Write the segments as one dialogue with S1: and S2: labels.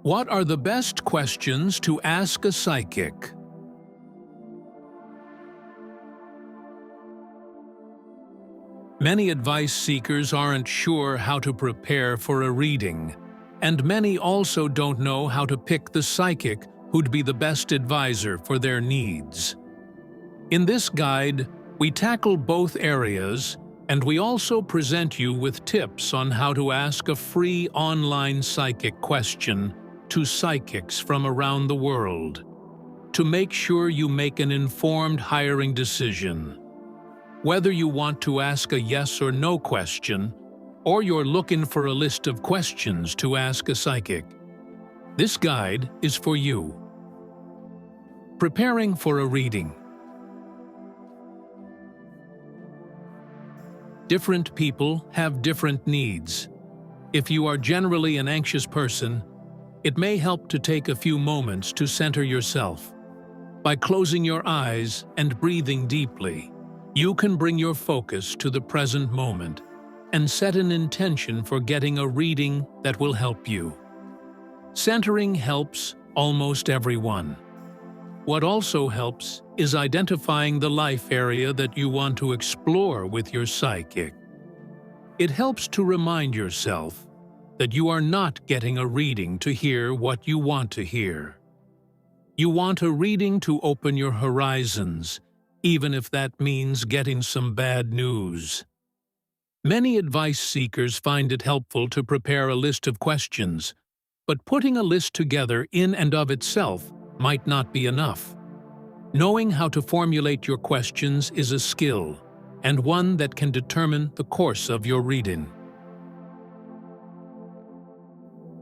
S1: What are the best questions to ask a psychic? Many advice seekers aren't sure how to prepare for a reading, and many also don't know how to pick the psychic who'd be the best advisor for their needs. In this guide, we tackle both areas, and we also present you with tips on how to ask a free online psychic question to psychics from around the world, to make sure you make an informed hiring decision. Whether you want to ask a yes or no question, or you're looking for a list of questions to ask a psychic, this guide is for you. Preparing for a reading. Different people have different needs. If you are generally an anxious person, it may help to take a few moments to center yourself. By closing your eyes and breathing deeply, you can bring your focus to the present moment and set an intention for getting a reading that will help you. Centering helps almost everyone. What also helps is identifying the life area that you want to explore with your psychic. It helps to remind yourself that you are not getting a reading to hear what you want to hear. You want a reading to open your horizons, even if that means getting some bad news. Many advice seekers find it helpful to prepare a list of questions, but putting a list together in and of itself might not be enough. Knowing how to formulate your questions is a skill, and one that can determine the course of your reading.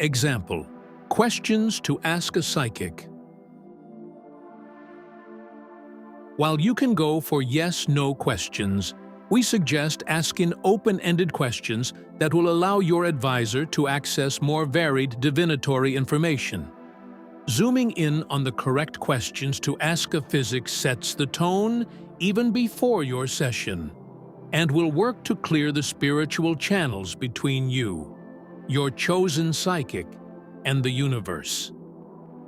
S1: Example: questions to ask a psychic. While you can go for yes/no questions, we suggest asking open-ended questions that will allow your advisor to access more varied divinatory information. Zooming in on the correct questions to ask a psychic sets the tone even before your session, and will work to clear the spiritual channels between you, your chosen psychic, and the universe.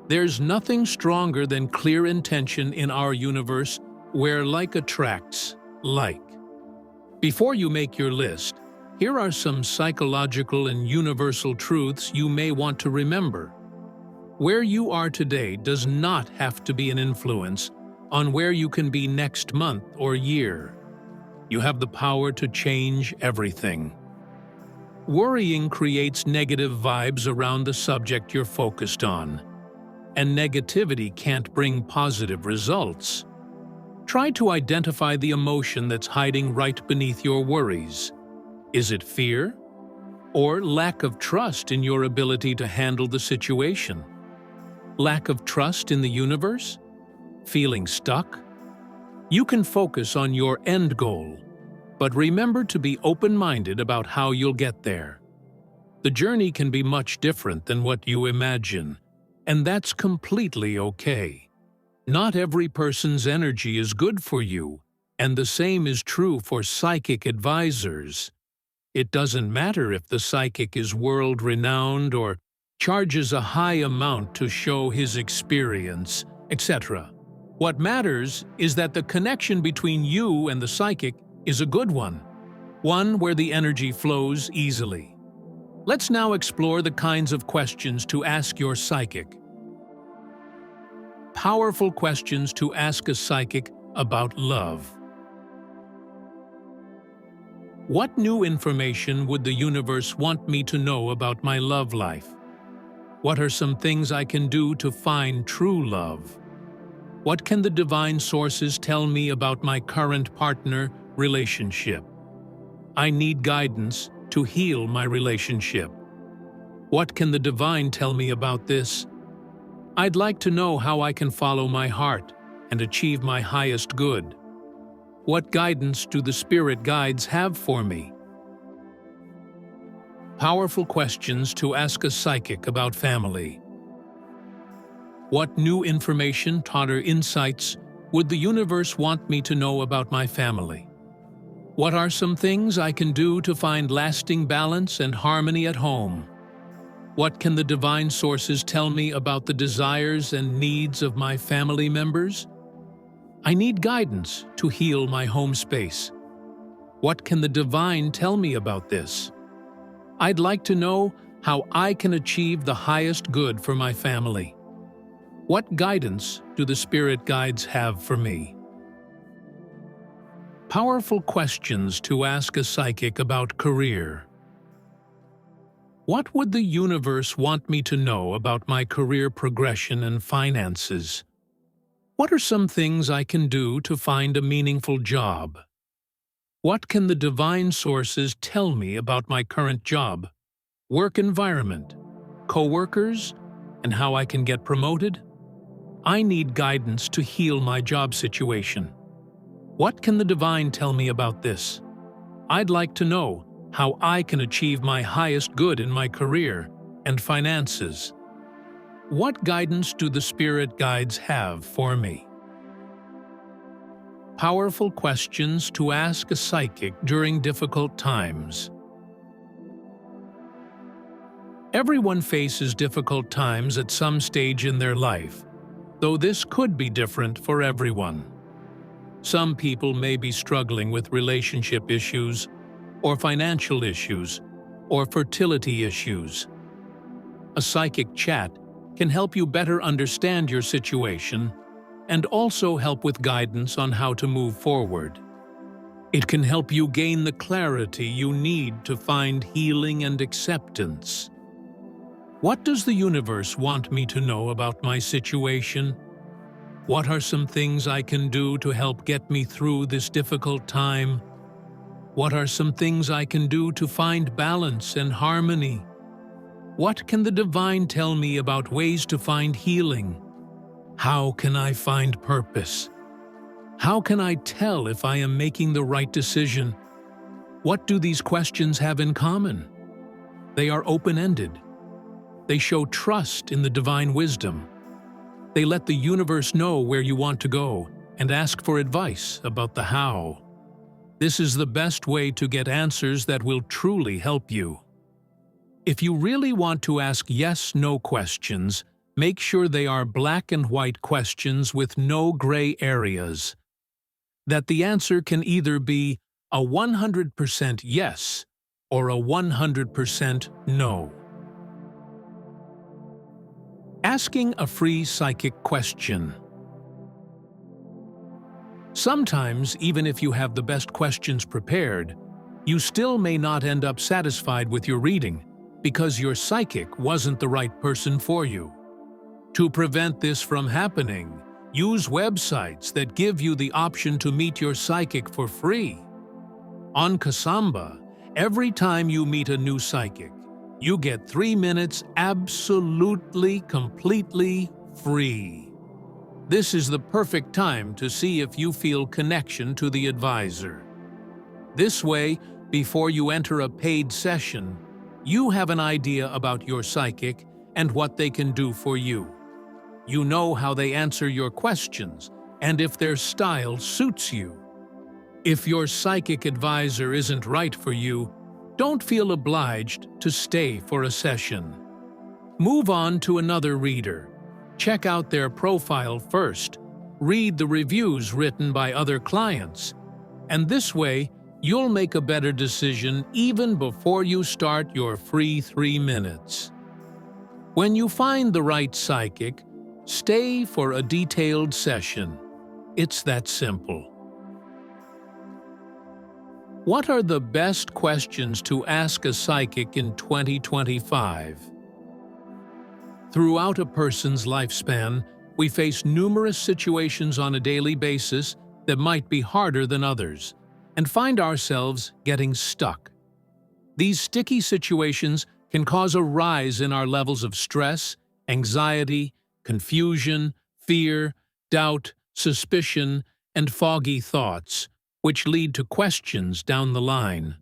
S1: There's nothing stronger than clear intention in our universe, where like attracts like. Before you make your list, here are some psychological and universal truths you may want to remember. Where you are today does not have to be an influence on where you can be next month or year. You have the power to change everything. Worrying creates negative vibes around the subject you're focused on, and negativity can't bring positive results. Try to identify the emotion that's hiding right beneath your worries. Is it fear? Or lack of trust in your ability to handle the situation? Lack of trust in the universe? Feeling stuck? You can focus on your end goal, but remember to be open-minded about how you'll get there. The journey can be much different than what you imagine, and that's completely okay. Not every person's energy is good for you, and the same is true for psychic advisors. It doesn't matter if the psychic is world-renowned or charges a high amount to show his experience, etc. What matters is that the connection between you and the psychic is a good one where the energy flows easily. Let's now explore the kinds of questions to ask your psychic. Powerful questions to ask a psychic about love. What new information would the universe want me to know about my love life? What are some things I can do to find true love? What can the divine sources tell me about my current partner relationship? I need guidance to heal my relationship. What can the divine tell me about this? I'd like to know how I can follow my heart and achieve my highest good. What guidance do the spirit guides have for me? Powerful questions to ask a psychic about family. What new information, thought, or insights would the universe want me to know about my family? What are some things I can do to find lasting balance and harmony at home? What can the divine sources tell me about the desires and needs of my family members? I need guidance to heal my home space. What can the divine tell me about this? I'd like to know how I can achieve the highest good for my family. What guidance do the spirit guides have for me? Powerful questions to ask a psychic about career. What would the universe want me to know about my career progression and finances? What are some things I can do to find a meaningful job? What can the divine sources tell me about my current job, work environment, co-workers, and how I can get promoted? I need guidance to heal my job situation. What can the divine tell me about this? I'd like to know how I can achieve my highest good in my career and finances. What guidance do the spirit guides have for me? Powerful questions to ask a psychic during difficult times. Everyone faces difficult times at some stage in their life, though this could be different for everyone. Some people may be struggling with relationship issues, or financial issues, or fertility issues. A psychic chat can help you better understand your situation and also help with guidance on how to move forward. It can help you gain the clarity you need to find healing and acceptance. What does the universe want me to know about my situation? What are some things I can do to help get me through this difficult time? What are some things I can do to find balance and harmony? What can the divine tell me about ways to find healing? How can I find purpose? How can I tell if I am making the right decision? What do these questions have in common? They are open-ended. They show trust in the divine wisdom. They let the universe know where you want to go and ask for advice about the how. This is the best way to get answers that will truly help you. If you really want to ask yes/no questions, make sure they are black and white questions with no gray areas. That the answer can either be a 100% yes or a 100% no. Asking a free psychic question. Sometimes, even if you have the best questions prepared, you still may not end up satisfied with your reading because your psychic wasn't the right person for you. To prevent this from happening, use websites that give you the option to meet your psychic for free. On Kasamba, every time you meet a new psychic, you get 3 minutes absolutely, completely free. This is the perfect time to see if you feel connection to the advisor. This way, before you enter a paid session, you have an idea about your psychic and what they can do for you. You know how they answer your questions and if their style suits you. If your psychic advisor isn't right for you, don't feel obliged to stay for a session. Move on to another reader. Check out their profile first, read the reviews written by other clients, and this way you'll make a better decision even before you start your free 3 minutes. When you find the right psychic, stay for a detailed session. It's that simple. What are the best questions to ask a psychic in 2025? Throughout a person's lifespan, we face numerous situations on a daily basis that might be harder than others, and find ourselves getting stuck. These sticky situations can cause a rise in our levels of stress, anxiety, confusion, fear, doubt, suspicion, and foggy thoughts, which lead to questions down the line.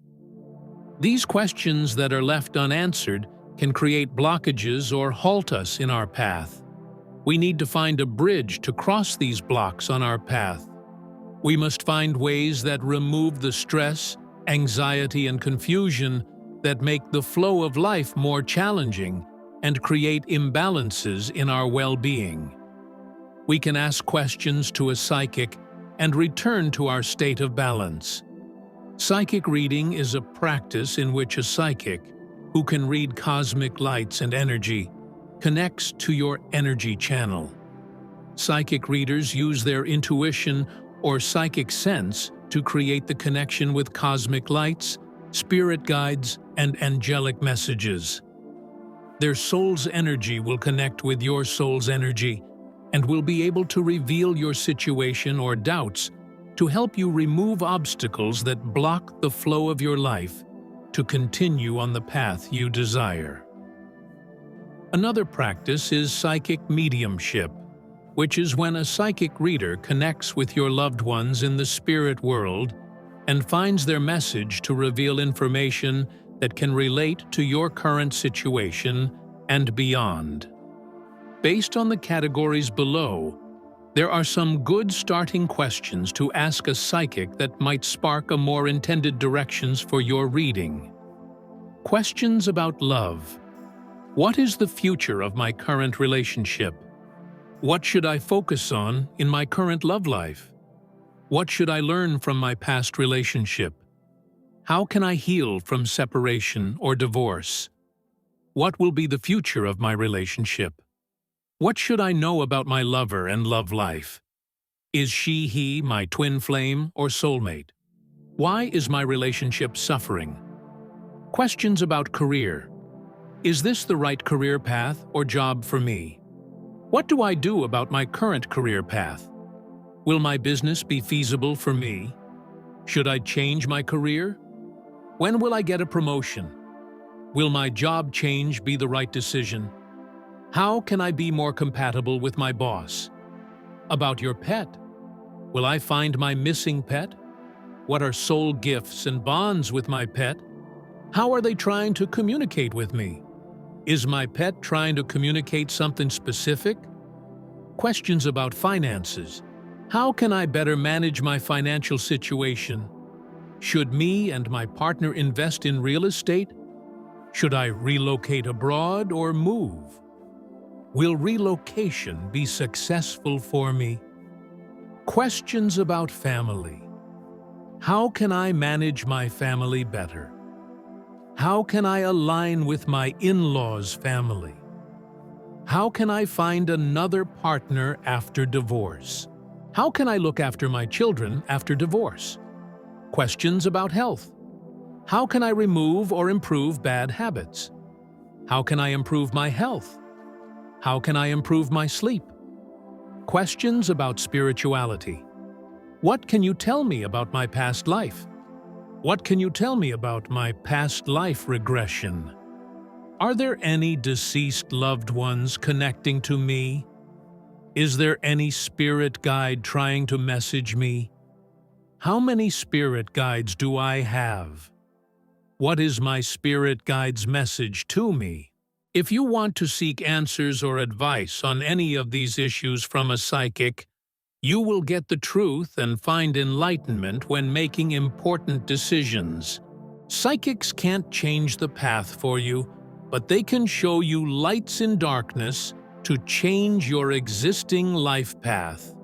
S1: These questions that are left unanswered can create blockages or halt us in our path. We need to find a bridge to cross these blocks on our path. We must find ways that remove the stress, anxiety, and confusion that make the flow of life more challenging and create imbalances in our well-being. We can ask questions to a psychic and return to our state of balance. Psychic reading is a practice in which a psychic, who can read cosmic lights and energy, connects to your energy channel. Psychic readers use their intuition or psychic sense to create the connection with cosmic lights, spirit guides, and angelic messages. Their soul's energy will connect with your soul's energy and will be able to reveal your situation or doubts to help you remove obstacles that block the flow of your life to continue on the path you desire. Another practice is psychic mediumship, which is when a psychic reader connects with your loved ones in the spirit world and finds their message to reveal information that can relate to your current situation and beyond. Based on the categories below, there are some good starting questions to ask a psychic that might spark a more intended directions for your reading. Questions about love. What is the future of my current relationship? What should I focus on in my current love life? What should I learn from my past relationship? How can I heal from separation or divorce? What will be the future of my relationship? What should I know about my lover and love life? Is she/he my twin flame or soulmate? Why is my relationship suffering? Questions about career. Is this the right career path or job for me? What do I do about my current career path? Will my business be feasible for me? Should I change my career? When will I get a promotion? Will my job change be the right decision? How can I be more compatible with my boss? About your pet. Will I find my missing pet? What are soul gifts and bonds with my pet? How are they trying to communicate with me? Is my pet trying to communicate something specific? Questions about finances. How can I better manage my financial situation? Should me and my partner invest in real estate? Should I relocate abroad or move? Will relocation be successful for me? Questions about family. How can I manage my family better? How can I align with my in-laws' family? How can I find another partner after divorce? How can I look after my children after divorce? Questions about health. How can I remove or improve bad habits? How can I improve my health? How can I improve my sleep? Questions about spirituality. What can you tell me about my past life? What can you tell me about my past life regression? Are there any deceased loved ones connecting to me? Is there any spirit guide trying to message me? How many spirit guides do I have? What is my spirit guide's message to me? If you want to seek answers or advice on any of these issues from a psychic, you will get the truth and find enlightenment when making important decisions. Psychics can't change the path for you, but they can show you lights in darkness to change your existing life path.